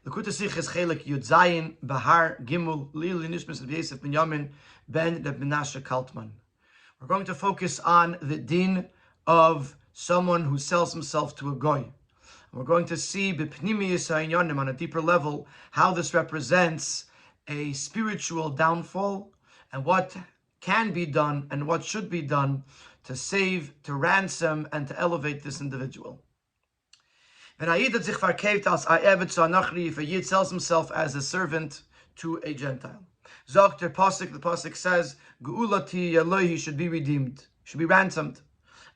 L'kutei Sichos Chelek Yud Zayin Behar Gimel Lili Nishmas Yosef Binyamin Ben Reb Menashe Kaltman. We're going to focus on the din of someone who sells himself to a goy. We're going to see b'pnimiyus ha'inyanim on a deeper level how this represents a spiritual downfall and what can be done and what should be done to save, to ransom, and to elevate this individual. If a Yid sells himself as a servant to a Gentile. The Pasuk says, Geulati Elohi should be redeemed, should be ransomed.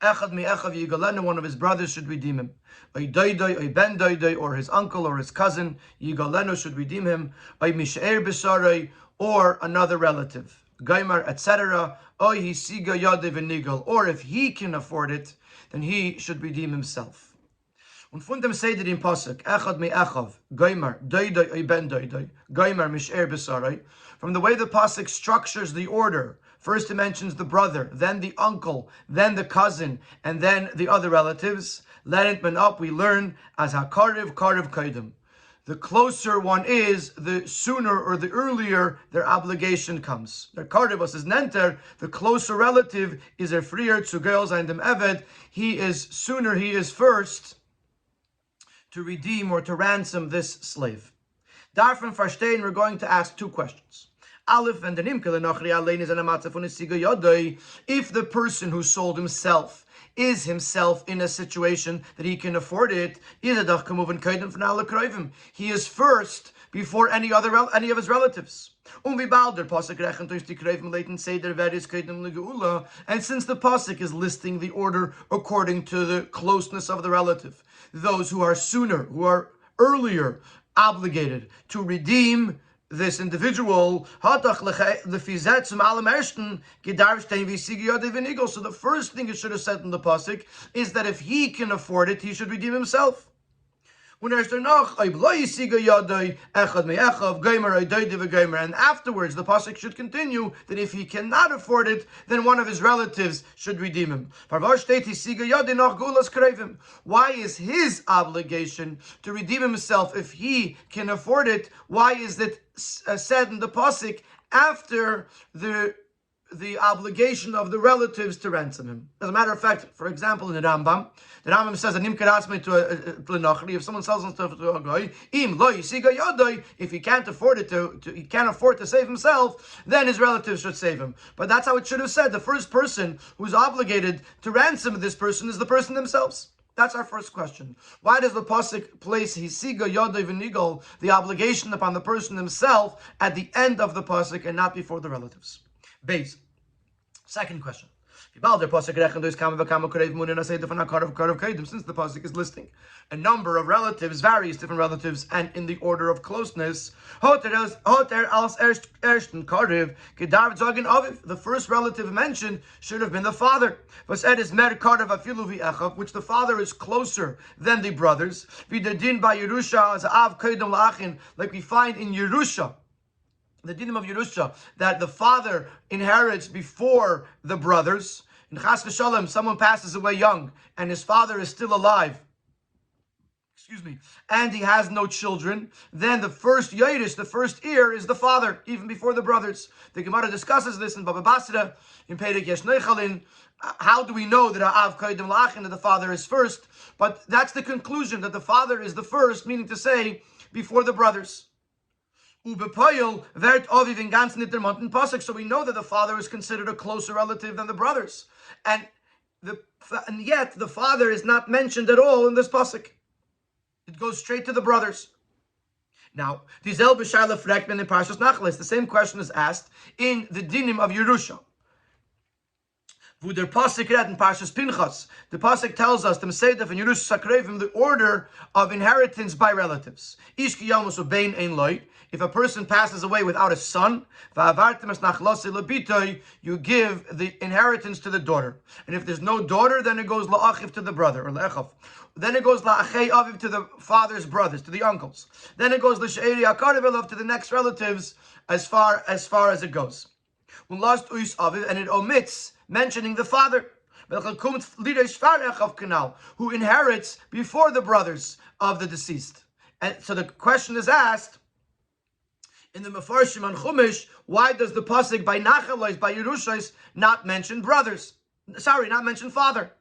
Echad mi'echav yigalenu, one of his brothers should redeem him. Oy doidoi, oy ben doidoi, or his uncle or his cousin, yigalenu should redeem him. Oy mishe'er b'saroi, or another relative. Gomer, etc. Oy hisiga yadav v'nigal, or if he can afford it, then he should redeem himself. Und von dem Seder im Pasuk, Echad mi'echav, Gomer, doidoi, oy ben doidoi, Gomer, mishe'er b'saroi. From the way the Pasuk structures the order, first it mentions the brother, then the uncle, then the cousin, and then the other relatives. Let it been up, we learn as HaKariv, Kariv Kaidim. The closer one is, the sooner or the earlier their obligation comes. Their Kariv was Nenter, the closer relative is a freer to girls and them Eved. He is sooner, he is first to redeem or to ransom this slave. Darfan Farstein, we're going to ask two questions. Aleph and if the person who sold himself is himself in a situation that he can afford it, he is first before any of his relatives. And since the pasuk is listing the order according to the closeness of the relative, those who are sooner, who are earlier obligated to redeem this individual. So the first thing it should have said in the pasuk is that if he can afford it, he should redeem himself. And afterwards, the pasuk should continue that if he cannot afford it, then one of his relatives should redeem him. Why is his obligation to redeem himself if he can afford it? Why is it said in the pasuk after the obligation of the relatives to ransom him? As a matter of fact, for example, in the Rambam says that if someone sells himself to a guy, if he can't afford it he can't afford to save himself, then his relatives should save him. But that's how it should have said. The first person who's obligated to ransom this person is the person themselves. That's our first question. Why does the pasuk place hisiga yodai v'nigal, the obligation upon the person himself, at the end of the pasuk and not before the relatives? Base. Second question. Since the pasuk is listing a number of relatives, various different relatives, and in the order of closeness, the first relative mentioned should have been the father, which the father is closer than the brothers, like we find in Yerusha, the dinim of Yerusha, that the father inherits before the brothers. In Chas v'Shalom, someone passes away young and his father is still alive, and he has no children, then the first Yerish, the first heir, is the father, even before the brothers. The Gemara discusses this in Baba Basra, in Perek Yesh Neichalin. How do we know that Ha'av Kodim La'achin, that the father is first? But that's the conclusion, that the father is the first, meaning to say, before the brothers. So we know that the father is considered a closer relative than the brothers. And yet the father is not mentioned at all in this pasuk. It goes straight to the brothers. Now, the same question is asked in the dinim of Yerusha. The pasuk in Parshas Pinchas, the pasuk tells us the order of inheritance by relatives. If a person passes away without a son, you give the inheritance to the daughter. And if there's no daughter, then it goes la'achiv to the brother, or la'echav. Then it goes la'achei aviv to the father's brothers, to the uncles. Then it goes l'she'eri akarav to the next relatives, as far as it goes. And it omits mentioning the father, who inherits before the brothers of the deceased. And so the question is asked in the Mefarshim on Chumash, why does the pasuk by Nachalois, by Yerushais, not mention brothers? Sorry, not mention father.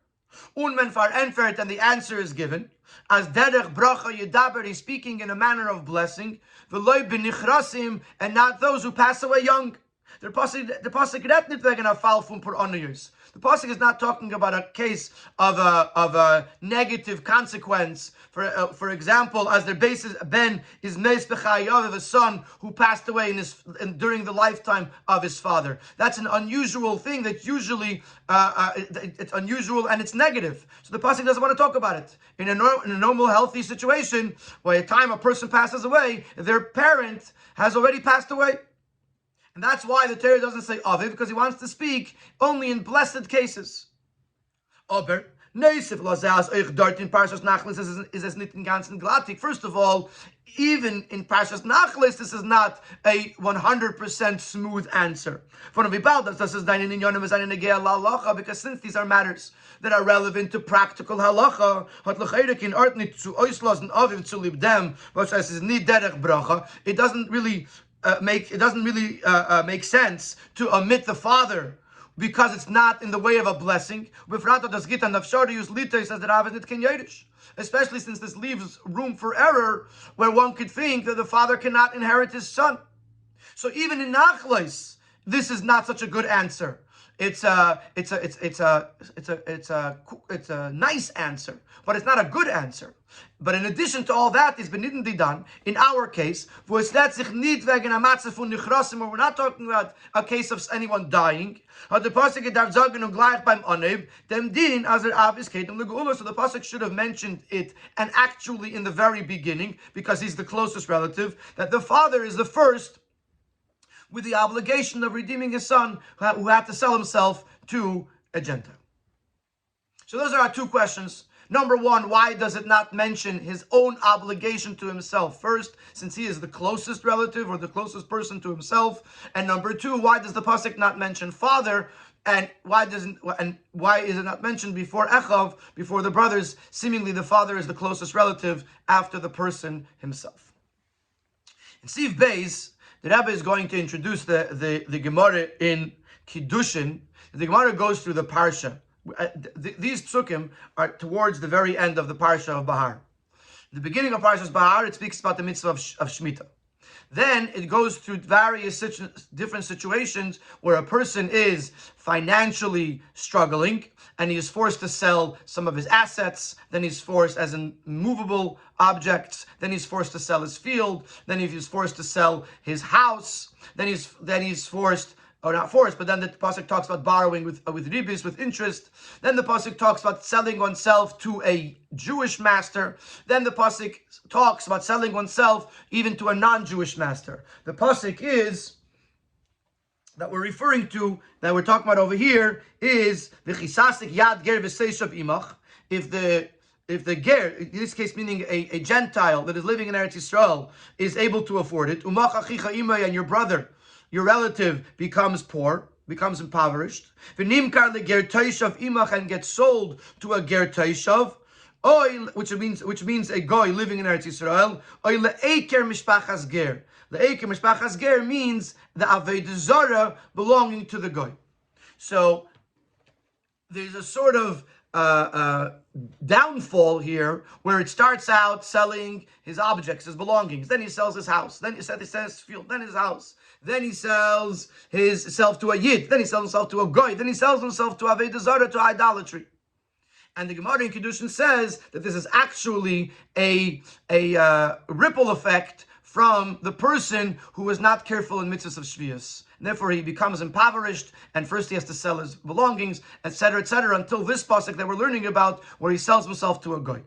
Unmen far enfert, and the answer is given as derech bracha yedaber, he's speaking in a manner of blessing, v'loy b'nichrasim, and not those who pass away young. The pasuk redt nit wegen a fall from per onuyus. The pasuk is not talking about a case of a negative consequence. For example, as their basis ben is nes b'chayav, of a son who passed away during the lifetime of his father. That's an unusual thing. That usually it's unusual and it's negative. So the pasuk doesn't want to talk about it. In a normal, healthy situation, by the time a person passes away, their parent has already passed away. And that's why the Torah doesn't say Aviv, because he wants to speak only in blessed cases. Aber, Neisif Lazaz Eich Dort in Parshas Nachlis is as nit in ganzen glatik. First of all, even in Parshas Nachlis, this is not a 100% smooth answer. Because since these are matters that are relevant to practical halacha, it doesn't really make sense to omit the father because it's not in the way of a blessing. Especially since this leaves room for error, where one could think that the father cannot inherit his son. So even in Nachlis, this is not such a good answer. It's a nice answer, but it's not a good answer. But in addition to all that, is benidin done. In our case, where we're not talking about a case of anyone dying. So the pasuk should have mentioned it, and actually in the very beginning, because he's the closest relative, that the father is the first with the obligation of redeeming his son who had to sell himself to a Gentile. So those are our two questions. Number one, why does it not mention his own obligation to himself first, since he is the closest relative or the closest person to himself? And number two, why does the pasuk not mention father? And why is it not mentioned before Echav, before the brothers? Seemingly the father is the closest relative after the person himself. In Siv Beis, the Rabbi is going to introduce the Gemara in Kiddushin. The Gemara goes through the Parsha. These psukim are towards the very end of the Parsha of Behar. The beginning of Parsha's Behar, it speaks about the mitzvah of Shemitah. Then it goes through various different situations where a person is financially struggling and he is forced to sell some of his assets. Then he's forced, as in movable objects. Then he's forced to sell his field. Then he's forced to sell his house. Then he's forced, or not forced, but then the pasuk talks about borrowing with ribis, with interest. Then the pasuk talks about selling oneself to a Jewish master. Then the pasuk talks about selling oneself even to a non-Jewish master. The pasuk is that we're referring to, that we're talking about over here, is v'chisasik yad ger v'seishav imach. If the ger, in this case meaning a Gentile that is living in Eretz Yisrael, is able to afford it, umach achicha imay, and your brother, your relative, becomes poor, becomes impoverished, v'nimkar leger toishav imach, and gets sold to a ger toishav, which means a goy living in Eretz Yisrael, oy le'eker mishpachas ger. Le'eker mishpachas ger means the Avodah Zarah belonging to the goy. So there's a sort of downfall here, where it starts out selling his objects, his belongings. Then he sells his house. Then he sells his field. Then his house. Then he sells himself to a yid. Then he sells himself to a goy. Then he sells himself to Avodah Zarah, to idolatry. And the Gemara in Kiddushin says that this is actually a ripple effect from the person who is not careful in mitzvahs of Shvius. And therefore he becomes impoverished, and first he has to sell his belongings, etc., until this pasuk that we're learning about, where he sells himself to a goy.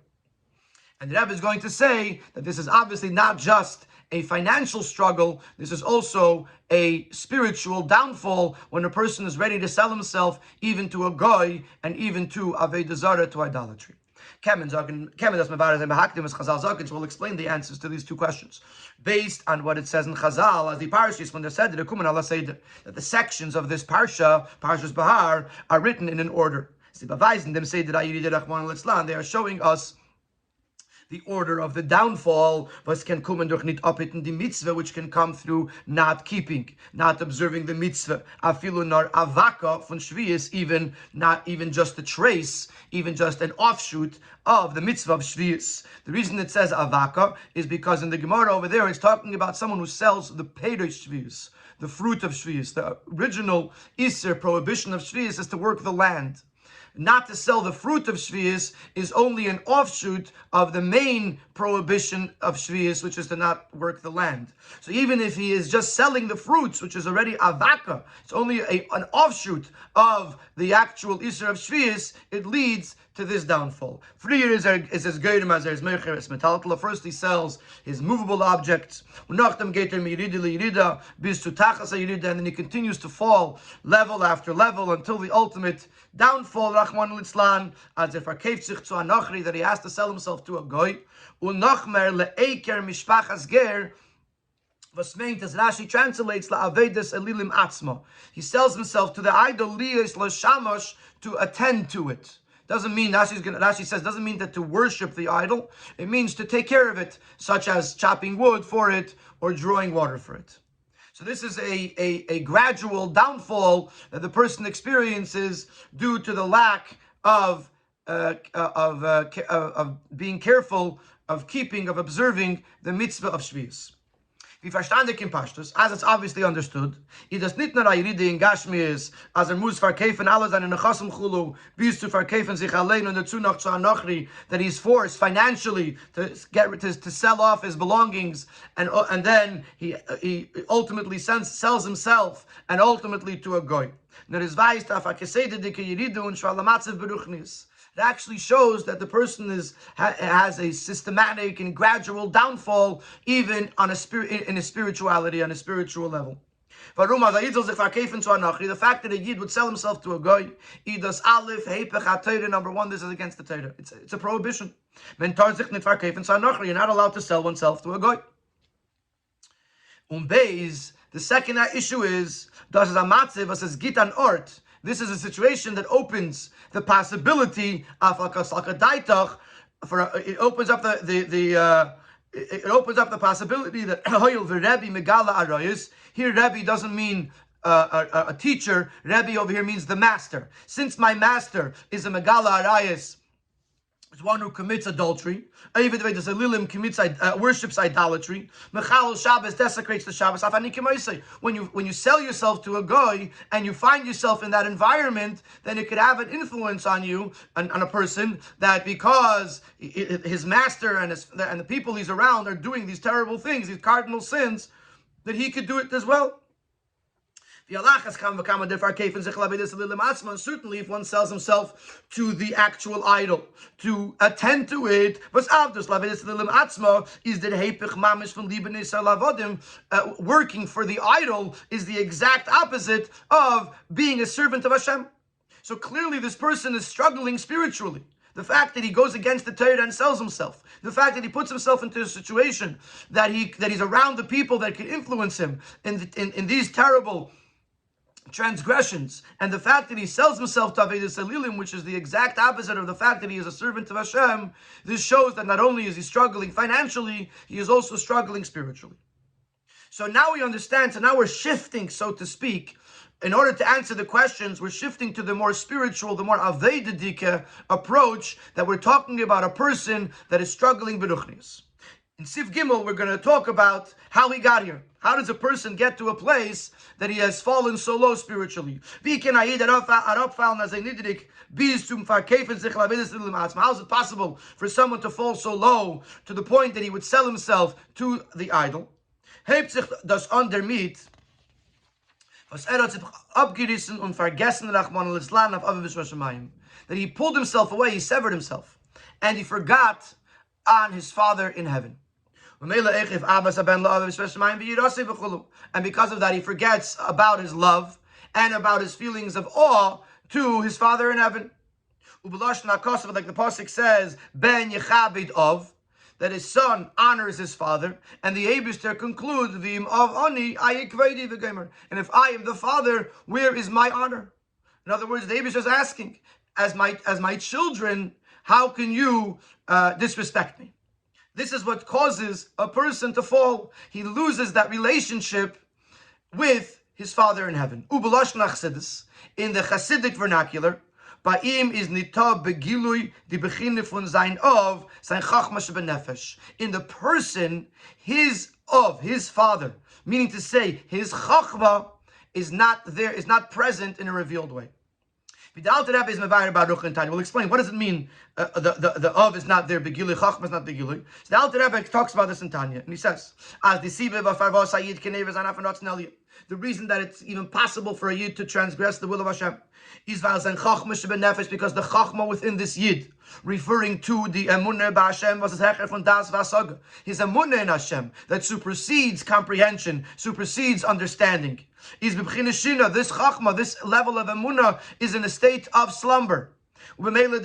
And the Rebbe is going to say that this is obviously not just a financial struggle, this is also a spiritual downfall when a person is ready to sell himself even to a goy and even to Avodah Zarah, to idolatry. Will explain the answers to these two questions based on what it says in Chazal, as the parashas, when they said that the sections of this Parshas Behar, are written in an order. They are showing us The order of the downfall was can kommen durch nicht abhitten die mitzvah, which can come through not keeping, not observing the mitzvah. Afilu nar avaka von shvius, even not even just a trace, even just an offshoot of the mitzvah of shvius. The reason it says avaka is because in the Gemara over there it's talking about someone who sells the peiros shvius, the fruit of shvius. The original iser prohibition of shvius is to work the land. Not to sell the fruit of Shvius is only an offshoot of the main prohibition of Shvius, which is to not work the land. So even if he is just selling the fruits, which is already avaka, it's only an offshoot of the actual Isra of Shvius, it leads to this downfall. First he sells his movable objects, and then he continues to fall level after level until the ultimate downfall, that he has to sell himself to a goy. Was meant, as Rashi translates, la'avedes elilim atzma. He sells himself to the idol liyos l'shamash, to attend to it. Doesn't mean, Rashi says, doesn't mean that to worship the idol. It means to take care of it, such as chopping wood for it or drawing water for it. So this is a gradual downfall that the person experiences due to the lack of being careful, of keeping, of observing the mitzvah of Shvius. Wie verstandig in Pashtus, as it's obviously understood, das nicht nur eine Rede in Gashmias, als muss verkaufen alle seine Nechasim Chulu, bis zu verkaufen sich allein und dazu noch zu Anochri, that he's forced financially to sell off his belongings, and then he ultimately sells himself, and ultimately to a goy. Nur es weiß, dass Akesede dike Yeridu und Shvalamatzev Beruchnis. It actually shows that the person has a systematic and gradual downfall, even on in a spirituality, on a spiritual level. The fact that a Yid would sell himself to a Goy, number one, this is against the Torah. It's a prohibition. You're not allowed to sell oneself to a Goy. The second issue is, this is a situation that opens the possibility of it opens up the possibility that here Rabbi doesn't mean a teacher. Rabbi over here means the master. Since my master is a megala arayis, is one who commits adultery. Worships idolatry. Shabbos desecrates the Shabbos. When you sell yourself to a goy and you find yourself in that environment, then it could have an influence on you, on a person, that because his master and the people he's around are doing these terrible things, these cardinal sins, that he could do it as well. Certainly, if one sells himself to the actual idol, to attend to it, working for the idol is the exact opposite of being a servant of Hashem. So clearly this person is struggling spiritually. The fact that he goes against the Torah and sells himself, the fact that he puts himself into a situation that he's around the people that can influence him in these terrible transgressions, and the fact that he sells himself to Avodas Elilim, which is the exact opposite of the fact that he is a servant of Hashem, this shows that not only is he struggling financially, he is also struggling spiritually. So now we understand, so now we're shifting, so to speak, in order to answer the questions, we're shifting to the more spiritual, the more Avedidike approach, that we're talking about a person that is struggling beruchnius. In Sif Gimel, we're going to talk about how he got here. How does a person get to a place that he has fallen so low spiritually? How is it possible for someone to fall so low to the point that he would sell himself to the idol? That he pulled himself away, he severed himself, and he forgot on his Father in heaven. And because of that, he forgets about his love and about his feelings of awe to his Father in heaven. Like the pasuk says, Ben Yechabed of, that his son honors his father, and the Eibishter concludes, V'im of ani ayikvedi v'gemer. And if I am the father, where is my honor? In other words, the Eibishter is asking, as my children, how can you disrespect me? This is what causes a person to fall. He loses that relationship with his Father in heaven. Ubalosh nachsidis, in the Hasidic vernacular, Ba'im is nita begilui di bechine von sein chachma shebenefesh. In the person, his Father, meaning to say, his chachma is not there, is not present in a revealed way. We'll explain what does it mean. The of is not there. Begilui chachma is not begilui. So the Alter Rebbe talks about this in Tanya, and he says, "As the sibe v'farvos hayid kenevez anafenot sneli." The reason that it's even possible for a yid to transgress the will of Hashem is because the chachma within this yid, referring to the emunah b'Hashem, was hecher von das v'asaga, his emunah in Hashem that supersedes comprehension, supersedes understanding. Is b'bchinas shina, this chachma, this level of emunah, is in a state of slumber. And therefore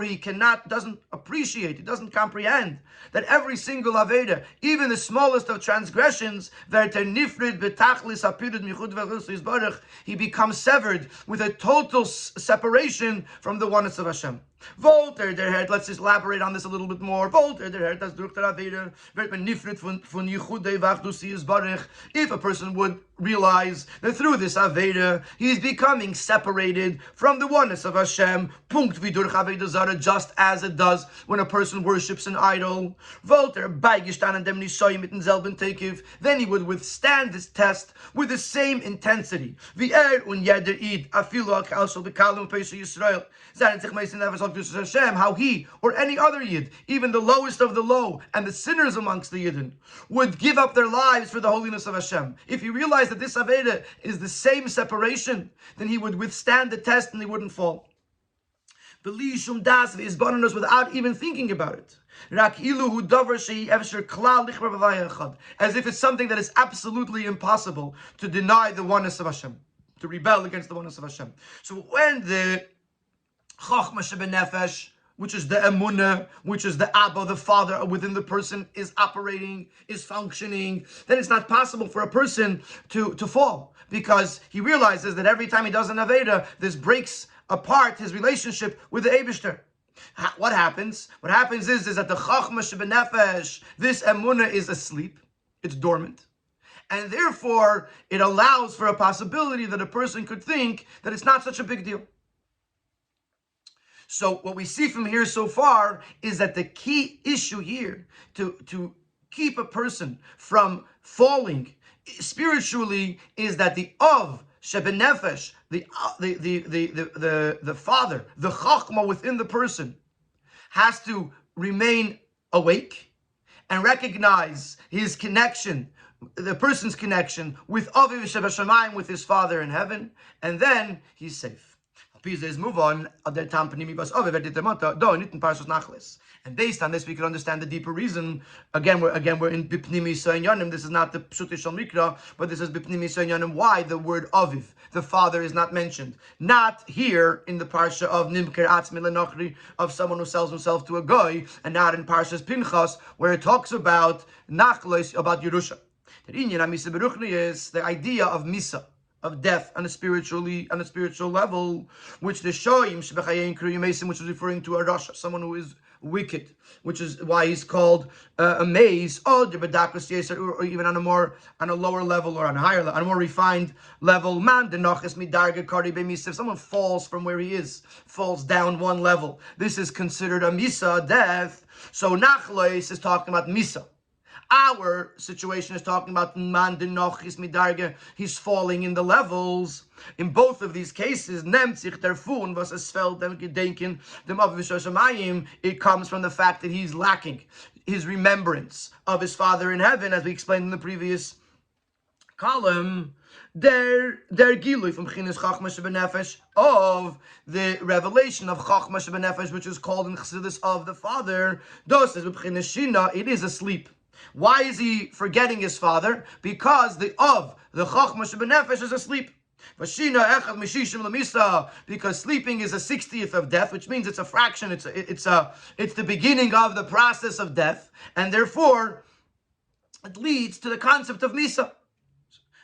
he doesn't appreciate, he doesn't comprehend that every single Aveda, even the smallest of transgressions, he becomes severed with a total separation from the oneness of Hashem. Let's just elaborate on this a little bit more. If a person would realize that through this Aveda, he is becoming separated from the oneness of Hashem, just as it does when a person worships an idol, then he would withstand this test with the same intensity. How he or any other Yid, even the lowest of the low and the sinners amongst the Yidden, would give up their lives for the holiness of Hashem. If he realized that this Aveda is the same separation, then he would withstand the test and he wouldn't fall. Without even thinking about it. As if it's something that is absolutely impossible to deny the oneness of Hashem, to rebel against the oneness of Hashem. So when the Chachma shebenefesh, which is the emunah, which is the Abba, the Father within the person, is operating, is functioning, then it's not possible for a person to fall, because he realizes that every time he does an Aveda, this breaks apart his relationship with the Eibishter. What happens? What happens is that the Chachma shebenefesh, this emunah, is asleep, it's dormant. And therefore, it allows for a possibility that a person could think that it's not such a big deal. So what we see from here so far is that the key issue here to keep a person from falling spiritually is that the of shebenefesh, the Father, the chachma within the person, has to remain awake and recognize his connection, the person's connection with Aviv Shebashamayim, with his Father in heaven, and then he's safe. Move on. And based on this, we can understand the deeper reason. Again, we're in Bipnimi Soinyanim. This is not the Pshutish Shal Mikra, but this is Bipnimi Soinyanim. Why the word Aviv, the Father, is not mentioned? Not here in the parsha of Nimker Atzmi Lenochri, of someone who sells himself to a goy, and not in Parshas Pinchas, where it talks about Nachlos, about Yerusha. The idea of Misa, of death on a spiritual level, which the Shoyim Shebechayein Kriyim Mesim, which is referring to a Rasha, someone who is wicked, which is why he's called a maze, or even on a lower level, or on a higher level, on a more refined level. Man denoches midarga kari b'misa. If someone falls from where he is, falls down one level, this is considered a misa, death. So Nachlois is talking about misa. Our situation is talking about man denochis midarge. He's falling in the levels. In both of these cases, it comes from the fact that he's lacking his remembrance of his Father in heaven, as we explained in the previous column. Der gilui from Chinas Chachma Shebenefesh, of the revelation of Chachma Shebenefesh, which is called in Chassidus of the Father. It is asleep. Why is he forgetting his Father? Because the Chachma Shebenefesh is asleep. Because sleeping is a 60th of death, which means it's a fraction. It's the beginning of the process of death, and therefore it leads to the concept of Misa.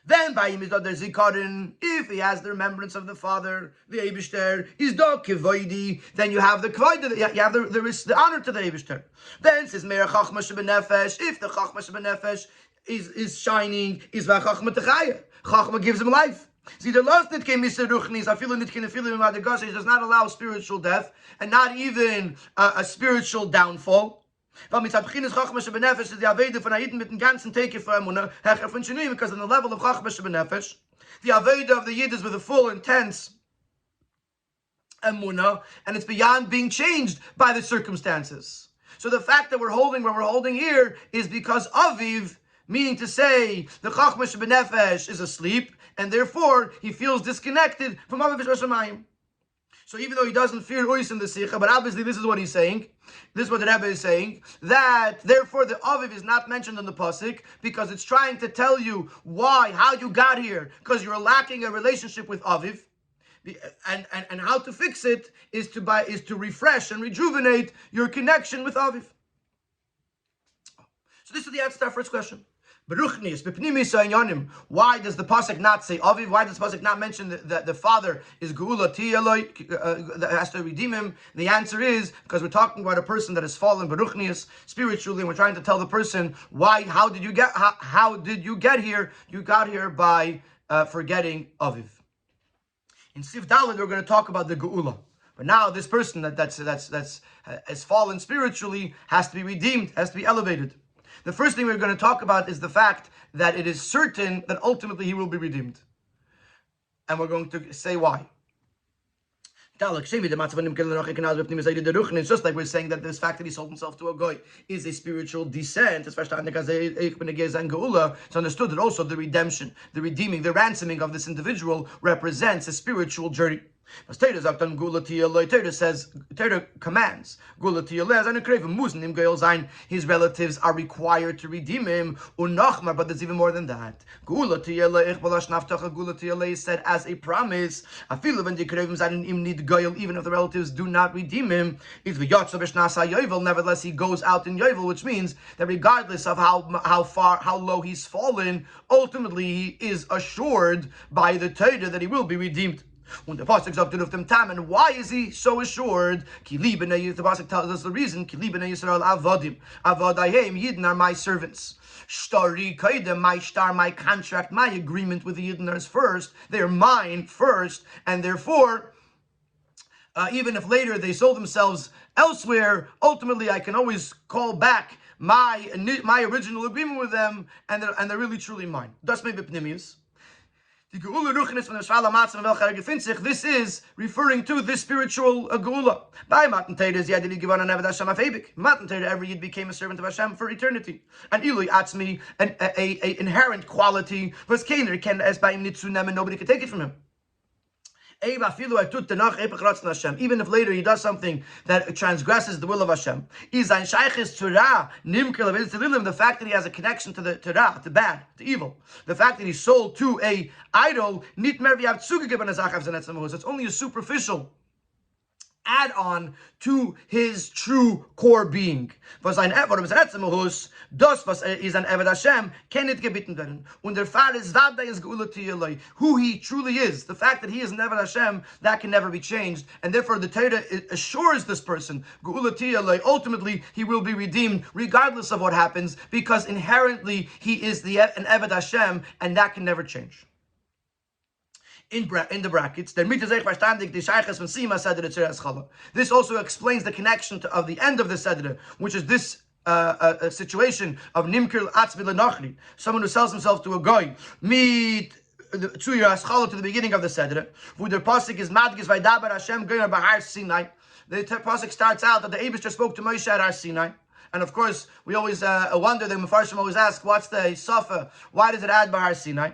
Then by him is the zikaron. If he has the remembrance of the father, the Eibishter is the kivoidi. Then you have the kvoid. You have the honor to the Eibishter. Then says meir chachma shebenefesh. If the chachma shebenefesh is shining, is v'chachma techaya. Chachma gives him life. See, the last nit came Mr. Ruchnis. I feel it can feel it in the Gourarie does not allow spiritual death and not even a spiritual downfall. Weil mit Abchinis Chachma Shebenefesh ist die Aveda von Aiden mit dem ganzen Teke für Emunah, Hecher von Shinuyim, because on the level of Chachma Shebenefesh, the Aveda of the Yid is with a full, intense Emunah, and it's beyond being changed by the circumstances. So the fact that we're holding what we're holding here is because Aviv, meaning to say the Chachma Shebenefesh is asleep, and therefore he feels disconnected from Aviv Shashamayim. So even though he doesn't fear Uis in the Sikha, but obviously this is what he's saying. This is what the Rebbe is saying, that therefore the Aviv is not mentioned in the Pasuk because it's trying to tell you why, how you got here, because you're lacking a relationship with Aviv. And how to fix it is to refresh and rejuvenate your connection with Aviv. So this is the answer to our first question. Why does the pasuk not say Aviv? Why does the pasuk not mention that the father is Geula Tiyaloi, that has to redeem him? The answer is because we're talking about a person that has fallen Beruchnius spiritually, and we're trying to tell the person why. How did you get here? You got here by forgetting Aviv. In Sif Daled, we're going to talk about the Geula. But now this person that's has fallen spiritually has to be redeemed, has to be elevated. The first thing we're going to talk about is the fact that it is certain that ultimately he will be redeemed. And we're going to say why. It's just like we're saying that this fact that he sold himself to a goy is a spiritual descent. It's understood that also the redemption, the redeeming, the ransoming of this individual represents a spiritual journey. Torah says, Torah commands, his relatives are required to redeem him, but there's even more than that. Is said as a promise, even if the relatives do not redeem him, nevertheless he goes out in Yovel, which means that regardless of how low he's fallen, ultimately he is assured by the Torah that he will be redeemed. And the pasuk sagt them tam, and why is he so assured? The pasuk tells us the reason. Avodim, avadayim, Yidden are my servants. Shtari kaidem, my star, my contract, my agreement with the Yidden is first. They're mine first, and therefore, even if later they sold themselves elsewhere, ultimately I can always call back my original agreement with them, and they're really truly mine. Das may be pnimius. This is referring to this spiritual Geula. By Matan Torah, every Yid became a servant of Hashem for eternity. And Ilui Atzmi, an inherent quality, was Kainer, as by him Nitzunem, and nobody could take it from him. Even if later he does something that transgresses the will of Hashem, the fact that he has a connection to the Torah, to bad, to evil, the fact that he's sold to a idol, it's only a superficial add-on to his true core being. Was ein das was is an Eved Hashem can it gebitten werden. Und der Fall ist who he truly is. The fact that he is an Eved Hashem, that can never be changed, and therefore the Torah assures this person ultimately he will be redeemed regardless of what happens, because inherently he is an Eved Hashem, and that can never change. In the brackets, this also explains the connection of the end of the Seder, which is this situation of Nimkir Atzmi L'Nachri, someone who sells himself to a goy, meet to the beginning of the Seder, where the pasuk is Madgis Vaydaber Hashem Goyna Behar Sinai. The pasuk starts out that the Eibishter spoke to Moshe at Har Sinai. And of course, we always wonder, the Mefarshim always ask, what's the Safa? Why does it add Behar Sinai?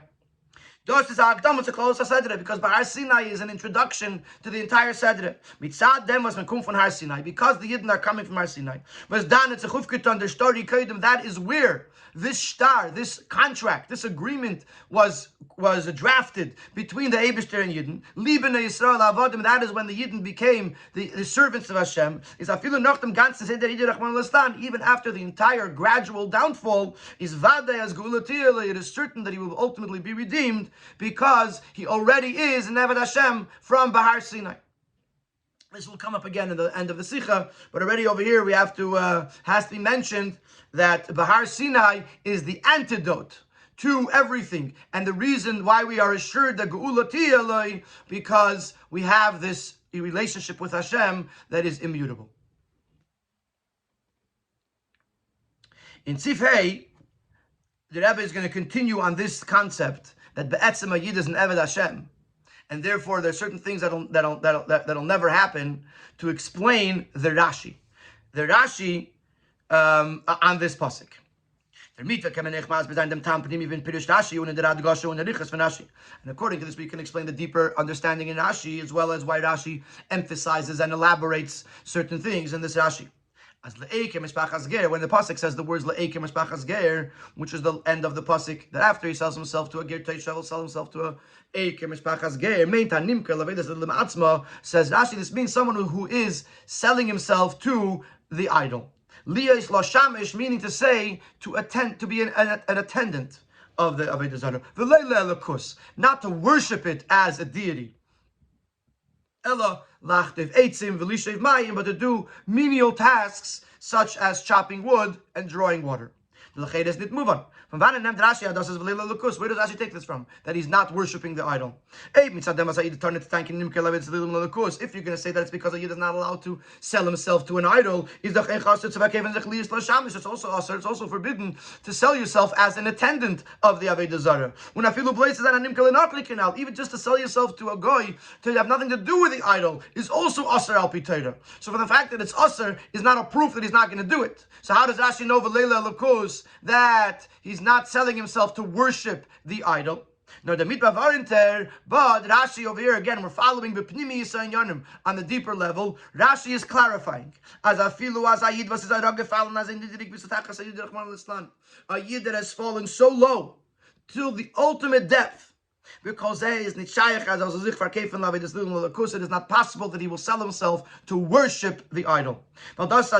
Das ist Akdam zu close Sedre, because Bahar Sinai is an introduction to the entire Sedre. Mitzad dem was man kommt von Har Sinai, because the Yidden are coming from Har Sinai. Was dann it's a Chufketon, the story Kedem, that is where this star, this contract, this agreement was drafted between the Eibishter and Yidden. Lieben Yisrael Avodim, that is when the Yidden became the servants of Hashem. Is afilu noch dem ganzen Seder Yidden Rachman Lastan, even after the entire gradual downfall, is Vadei as Geulatiyah, it is certain that he will ultimately be redeemed, because he already is an Eved Hashem from Bahar Sinai. This will come up again in the end of the Sikha, but already over here we have to has to be mentioned that Bahar Sinai is the antidote to everything, and the reason why we are assured that Geula Tiyaloi, because we have this relationship with Hashem that is immutable. In Sif Hey, the Rebbe is going to continue on this concept that Be'etzem Yid is an Eved Hashem, and therefore there are certain things that'll never happen, to explain the Rashi. The Rashi on this pasuk. And according to this, we can explain the deeper understanding in Rashi, as well as why Rashi emphasizes and elaborates certain things in this Rashi. As le'ekem espachas ger, when the pasuk says the words le'ekem espachas ger, which is the end of the pasuk, that after he sells himself to a ger teisha, will sell himself to a ekem espachas ger. Meinta nimker levedas l'matzma, says Rashi, this means someone who is selling himself to the idol. Liyas lo shamish, meaning to say to attend, to be an attendant of the Avodah Zarah. V'leila elokus, not to worship it as a deity. Ella lachtev eitzim v'lishev mayim, but to do menial tasks such as chopping wood and drawing water. L'cheides nit move on. From where does Rashi take this from? That he's not worshipping the idol. If you're going to say that it's because a Yid is not allowed to sell himself to an idol, it's also forbidden to sell yourself as an attendant of the Avodah Zarah. Even just to sell yourself to a goy to have nothing to do with the idol is also asr al pi Torah. So for the fact that it's asr is not a proof that he's not going to do it. So how does Rashi know that he's not selling himself to worship the idol? No, the mitba varinter, but Rashi over here again, we're following the pnimi yisayin on the deeper level. Rashi is clarifying as afilu as a yid was is a gefallen as in didik bisatachas yid rachman l'slan, a yid that has fallen so low till the ultimate depth, because it is not possible that he will sell himself to worship the idol. This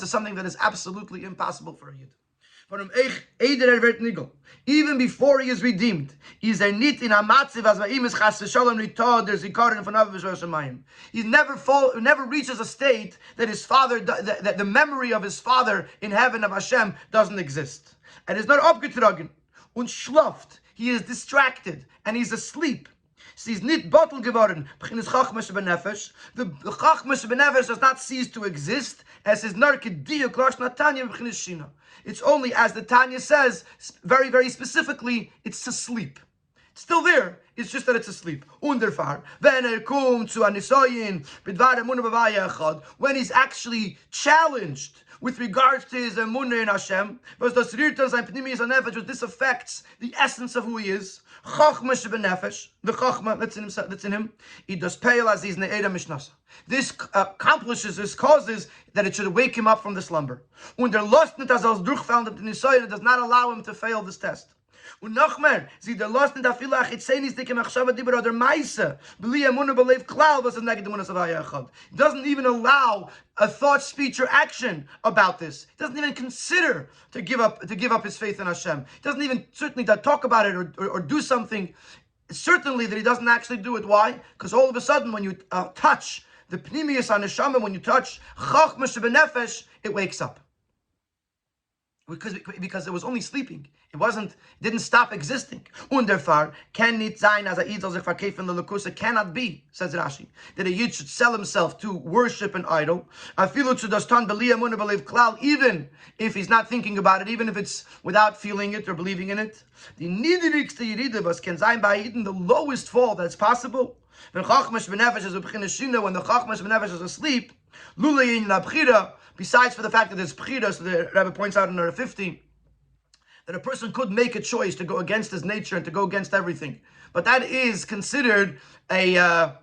is something that is absolutely impossible for a yid. Even before he is redeemed, he never reaches a state that his father, that the memory of his father in heaven of Hashem doesn't exist, and is not abgetragen und schlaft. He is distracted and he's asleep. The Chachmas Benefesh does not cease to exist, as his it's only, as the Tanya says, very, very specifically, it's asleep. It's still there, it's just that it's asleep. When he's actually challenged with regards to his emunah in Hashem, because this affects the essence of who he is. Chachma shebenefesh, the chachma that's in him, he does pale as he's ne'eda mishnasa. This accomplishes, this causes that it should wake him up from the slumber. Und der Lust nicht als durchfallen, that the Nisoyen does not allow him to fail this test. Und noch mehr, sie der Lust nicht afila achitzenis dike machshava dibur oder meise, b'li emunah b'leiv klal, was a neged emunah savaya echad. It doesn't even allow a thought, speech, or action about this. He doesn't even consider to give up his faith in Hashem. He doesn't even certainly talk about it or do something. Certainly that he doesn't actually do it. Why? Because all of a sudden when you touch the pnimius on Neshama, when you touch Chachma Shebenefesh, it wakes up. Because it was only sleeping. It didn't stop existing. Underfar, can it sein as a Yid sich verkaufen lelekusa? Cannot be, says Rashi, that a Yid should sell himself to worship an idol. Afilu zu das tan b'li emunah b'leiv klal, even if he's not thinking about it, even if it's without feeling it or believing in it. The niedrigste Yeride, was can sein by Yidden, the lowest fall that's possible. When the Chachmas Benefesh is asleep, lulayin la bchira, besides for the fact that there's bchira, so the Rabbi points out in number 15, that a person could make a choice to go against his nature and to go against everything. But that is considered an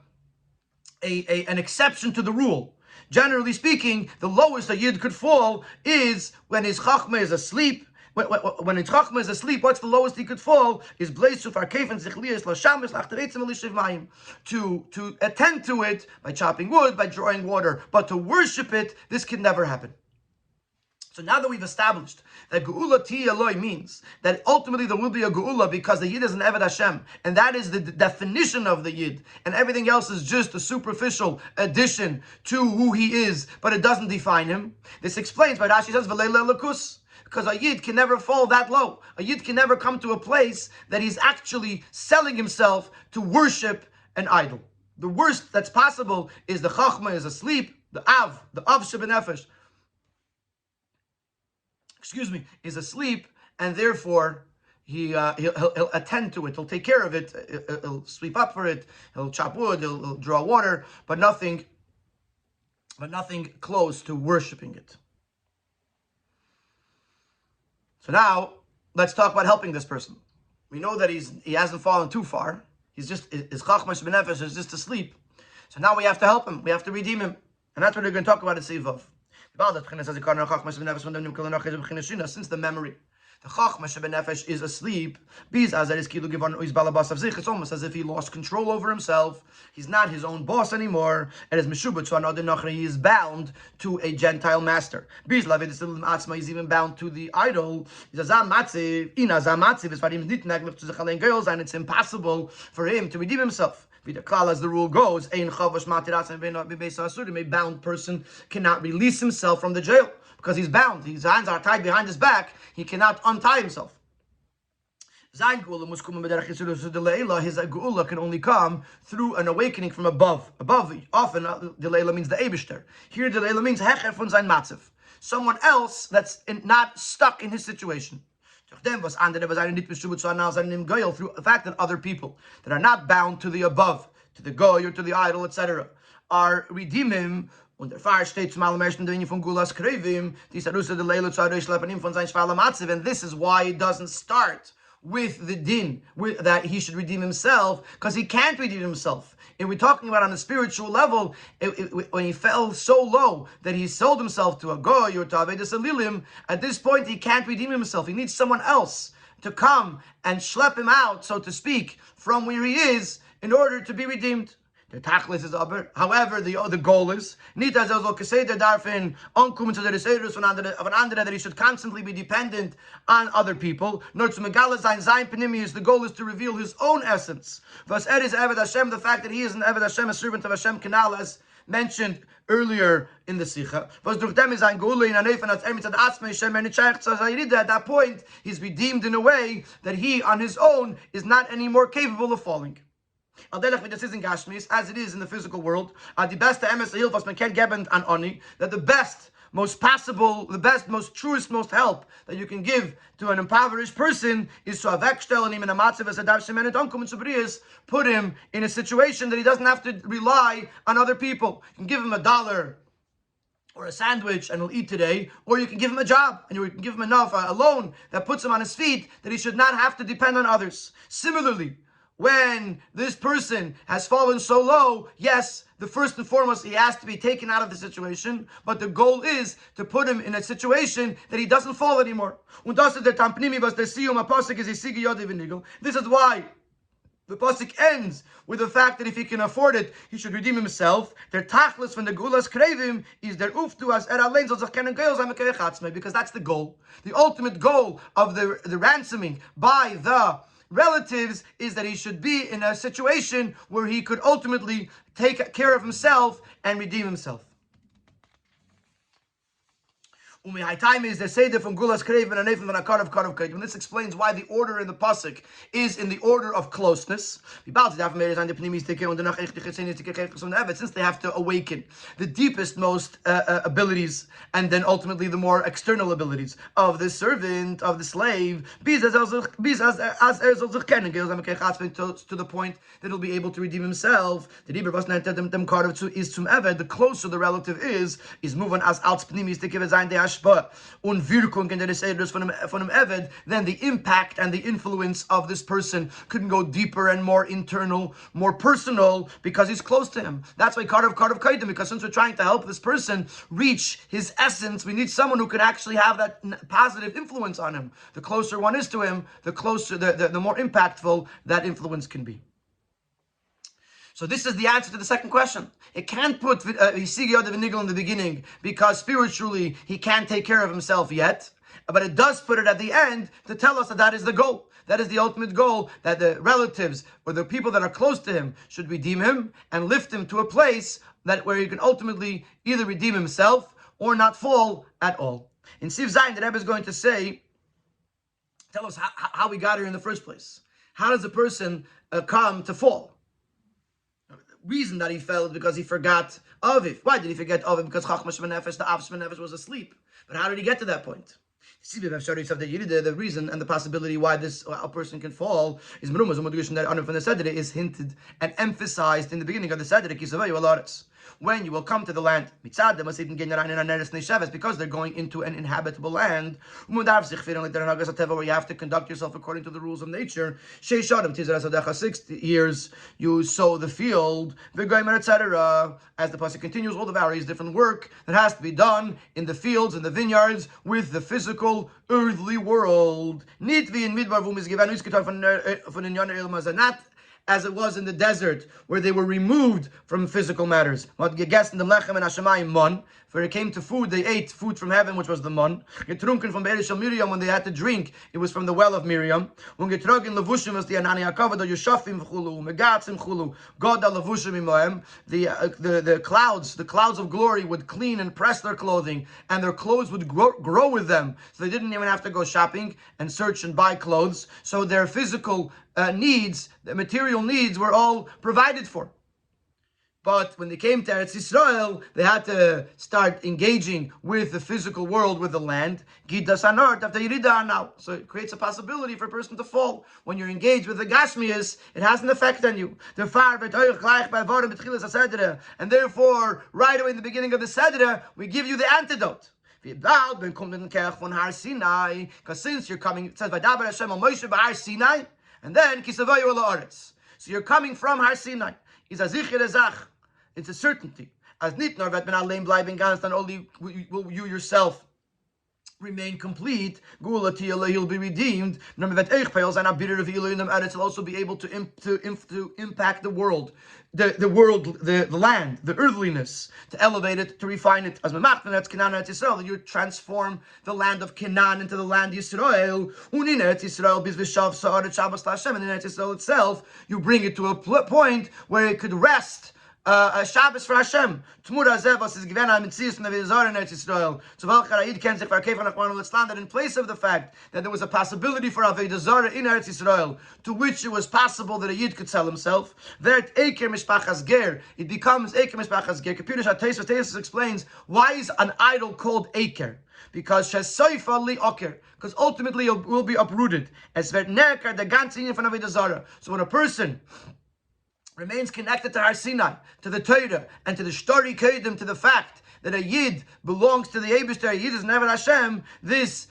exception to the rule. Generally speaking, the lowest a yid could fall is when his chachma is asleep. When his chachma is asleep, what's the lowest he could fall? Is to attend to it by chopping wood, by drawing water, but to worship it, this can never happen. So now that we've established that Geula Ti Eloi means that ultimately there will be a Geula because the Yid is an Eved Hashem, and that is the definition of the Yid, and everything else is just a superficial addition to who he is, but it doesn't define him. This explains why Rashi says V'leila Lakus, because a Yid can never fall that low. A Yid can never come to a place that he's actually selling himself to worship an idol. The worst that's possible is the Chachma is asleep, the Av Shebenefesh, is asleep, and therefore he'll attend to it. He'll take care of it. He'll sweep up for it. He'll chop wood. He'll draw water, but nothing close to worshiping it. So now let's talk about helping this person. We know that he hasn't fallen too far. His chachma shebnefesh is just asleep. So now we have to help him. We have to redeem him, and that's what we're going to talk about at Sivav. Since the memory, the chachma shebenefesh is asleep, it's almost as if he lost control over himself. He's not his own boss anymore. And as meshubah to another nachri, he is bound to a Gentile master. He's even bound to the idol. And it's impossible for him to redeem himself. As the rule goes, a bound person cannot release himself from the jail because he's bound. His hands are tied behind his back. He cannot untie himself. His geula can only come through an awakening from above. Above, often, the leila means the Eibishter. Here, the leila means hecher von sein matzev. Someone else that's not stuck in his situation. Through the fact that other people that are not bound to the above, to the goy or to the idol, etc., are redeeming. Und der Pfarrer steht zum allermeisten Dinge von Gulas Krevim, die Saruse de Leila zu Adosh Lepanim von sein Shvala Matzev, and this is why it doesn't start with the din, that he should redeem himself, because he can't redeem himself. And we're talking about on a spiritual level, when he fell so low that he sold himself to a goy or to Avedas Elilim, at this point he can't redeem himself. He needs someone else to come and schlep him out, so to speak, from where he is in order to be redeemed. The tachlis is aber. However, the goal is that he should constantly be dependent on other people. The goal is to reveal his own essence. The fact that he is an Eved Hashem, a servant of Hashem, Kanal, as mentioned earlier in the Sikha. At that point, he's redeemed in a way that he on his own is not anymore capable of falling. As it is in the physical world, that the best, most possible, the best, most truest, most help that you can give to an impoverished person is to put him in a situation that he doesn't have to rely on other people. You can give him $1 or a sandwich and he'll eat today, or you can give him a job and you can give him enough, a loan that puts him on his feet that he should not have to depend on others. Similarly, when this person has fallen so low, yes, the first and foremost, he has to be taken out of the situation, but the goal is to put him in a situation that he doesn't fall anymore. This is why the pasuk ends with the fact that if he can afford it, he should redeem himself. Their tachlis from the gulas krevim is their uftu as because that's the goal. The ultimate goal of the ransoming by the relatives is that he should be in a situation where he could ultimately take care of himself and redeem himself. Time is the Seder from Gulas Krev and Anefim and Akar of Kaid. When this explains why the order in the pasuk is in the order of closeness. Since they have to awaken the deepest, most abilities, and then ultimately the more external abilities of the servant, of the slave, to the point that he'll be able to redeem himself. The closer the relative is move on as alts pnimis to give a zayin Hashpa und Wirkung in der Eidus von einem Eved, then the impact and the influence of this person could go deeper and more internal, more personal, because he's close to him. That's why Karov Kaidim, because since we're trying to help this person reach his essence, we need someone who can actually have that positive influence on him. The closer one is to him, the closer, the more impactful that influence can be. So this is the answer to the second question. It can't put Hisigi Yodav Nigel in the beginning because spiritually he can't take care of himself yet. But it does put it at the end to tell us that that is the goal. That is the ultimate goal, that the relatives or the people that are close to him should redeem him and lift him to a place where he can ultimately either redeem himself or not fall at all. In Siv Zayin, the Rebbe is going to tell us how we got here in the first place. How does a person come to fall? Reason that he fell is because he forgot Aviv. Why did he forget Aviv? Because Chachma Shmanefesh, the Av Shmanefesh, was asleep. But how did he get to that point? The reason and the possibility why a person can fall is from the Seder is hinted and emphasized in the beginning of the Seder. When you will come to the land, because they're going into an inhabitable land, where you have to conduct yourself according to the rules of nature. 6 years you sow the field, etc. As the pasuk continues, all the various different work that has to be done in the fields and the vineyards with the physical earthly world. Not as it was in the desert, where they were removed from physical matters. For it came to food, they ate food from heaven, which was the mun. Getrunken from Be'er Shel Miriam, when they had to drink, it was from the well of Miriam. When getrogen levushim was the anani hakavod, yushafim chulu, megatzim chulu, God levushim imoem. The clouds of glory would clean and press their clothing, and their clothes would grow with them. So they didn't even have to go shopping and search and buy clothes. So their physical needs, the material needs, were all provided for. But when they came to Eretz Yisrael, they had to start engaging with the physical world, with the land. So it creates a possibility for a person to fall. When you're engaged with the Gashmias, it has an effect on you. And therefore, right away in the beginning of the Seder, we give you the antidote. Because since you're coming, it says, and then, so you're coming from Har Sinai. It's a certainty. As nitnar vet ben alein bleiben ganz, then only will you yourself remain complete. Gourarie you'll be redeemed. Remember that it will also be able to impact the world, the land, the earthliness, to elevate it, to refine it. As Yisrael, you transform the land of Canaan into the land Yisrael. And in Eretz Yisrael itself, you bring it to a point where it could rest. Shabbos for Hashem. Tmura Zevos is given on Mitzvahs from the Behar in Eretz Yisrael. So Valcharaid can say for Kefan Achman Litzlan that in place of the fact that there was a possibility for Avodah Zarah in Eretz Yisrael, to which it was possible that a Yid could sell himself, there Eiker Mishpachas Ger, it becomes Eiker Mishpachas Ger. Kapirush HaTeis explains why is an idol called Eiker? Because Shesoifa Li Oker, because ultimately it will be uprooted. As Vernerker the Ganzin from Avodah Zarah. So when a person remains connected to Har Sinai, to the Torah, and to the Shtori Kedim, to the fact that a Yid belongs to the Eibishter, a Yid is never Hashem, this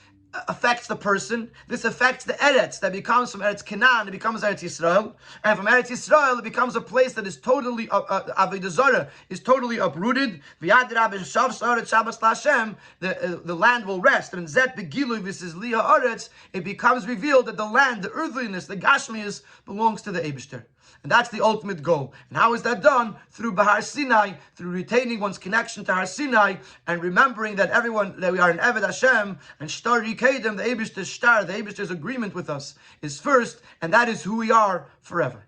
affects the person, this affects the Eretz that becomes from Eretz Canaan, it becomes Eretz Yisrael, and from Eretz Yisrael it becomes a place that is totally, Avodah Zarah is totally uprooted. The land will rest, and Zet Begilu Visis Liha Aretz, it becomes revealed that the land, the earthliness, the Gashmias, belongs to the Eibishter. And that's the ultimate goal. And how is that done? Through Bahar Sinai, through retaining one's connection to Har Sinai, and remembering that that we are an Eved Hashem, and Shtar Kedem, the Eibishter's Shtar, the Eibishter's agreement with us, is first, and that is who we are forever.